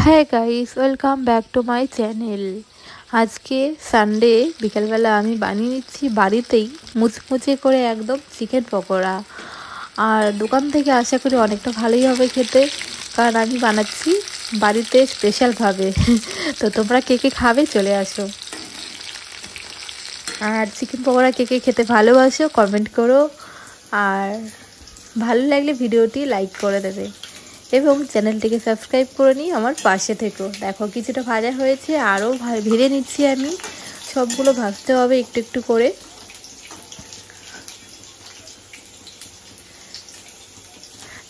হ্যাঁ guys, welcome back to my channel. আজকে Sunday বিকালবেলা আমি বানিয়ে নিচ্ছি বাড়িতেই মুচমুচে করে একদম চিকেন পকোড়া। আর দোকান থেকে আশা করি অনেকটা ভালোই হবে খেতে, কারণ আমি বানাচ্ছি বাড়িতে স্পেশালভাবে। তো তোমরা কে কে খাবে চলে আসো। আর চিকেন পকোড়া কে কে খেতে ভালোবাসো কমেন্ট করো, আর ভালো লাগলে ভিডিওটি লাইক করে দেবে এবং চ্যানেলটিকে সাবস্ক্রাইব করে নিই, আমার পাশে থেকো। দেখো কিছুটা ভাজা হয়েছে, আরও ভেজে নিচ্ছি আমি। সবগুলো ভাজতে হবে একটু একটু করে।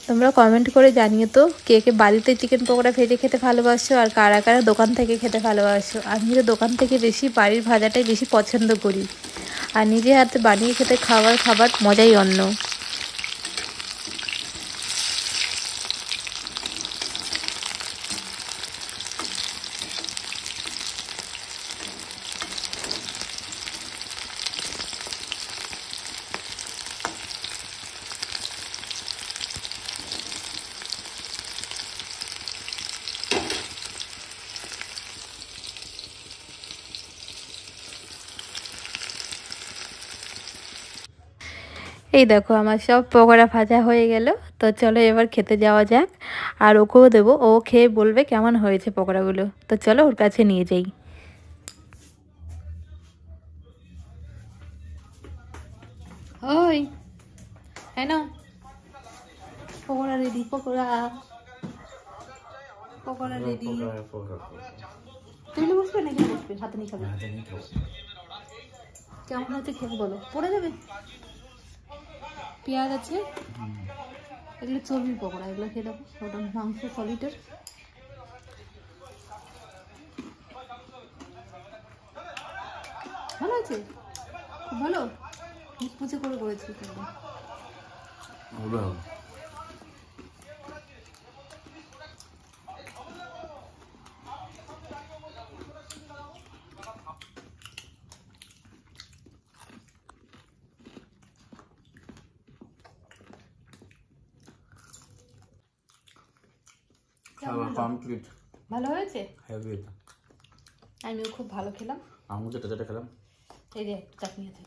তোমরা কমেন্ট করে জানিও তো কে কে বাড়িতে চিকেন পকোড়া ভেজে খেতে ভালোবাসো, আর কারা কারা দোকান থেকে খেতে ভালোবাসো। আমি তো দোকান থেকে বেশি, বাড়ির ভাজাটাই বেশি পছন্দ করি। আর নিজে হাতে বানিয়ে খেতে খাবার মজাই অন্য। এই দেখো আমার সব পকোড়া ভাজা হয়ে গেল। তো চলো এবার খেতে যাওয়া যাক, আর ওকেও দেবো, ও খেয়ে বলবে কেমন হয়েছে পকোড়াগুলো। তো চলো ওর কাছে নিয়ে যাই। ওই হ্যাঁ না, পকোড়া রেডি, পকোড়া পকোড়া রেডি। টেবিলে বসবে নাকি বসবে? হাতে নিয়ে খাবে? কেমন হয়েছে খেয়ে বলো, পড়ে যাবে। পেঁয়াজ আছে, এগুলো চর্বির পকোড়া, এগুলো খেয়ে দেবো। ওটা মাংস সলিডের। ভালো আছে, খুব ভালো, মুচমুচে করে করেছি একদম। কমপ্লিট ভালো হয়েছে, হেভি। আমিও খুব ভালো খেলাম। আমি যেটা যেটা খেলাম, এই যে একটা চাটনি আছে।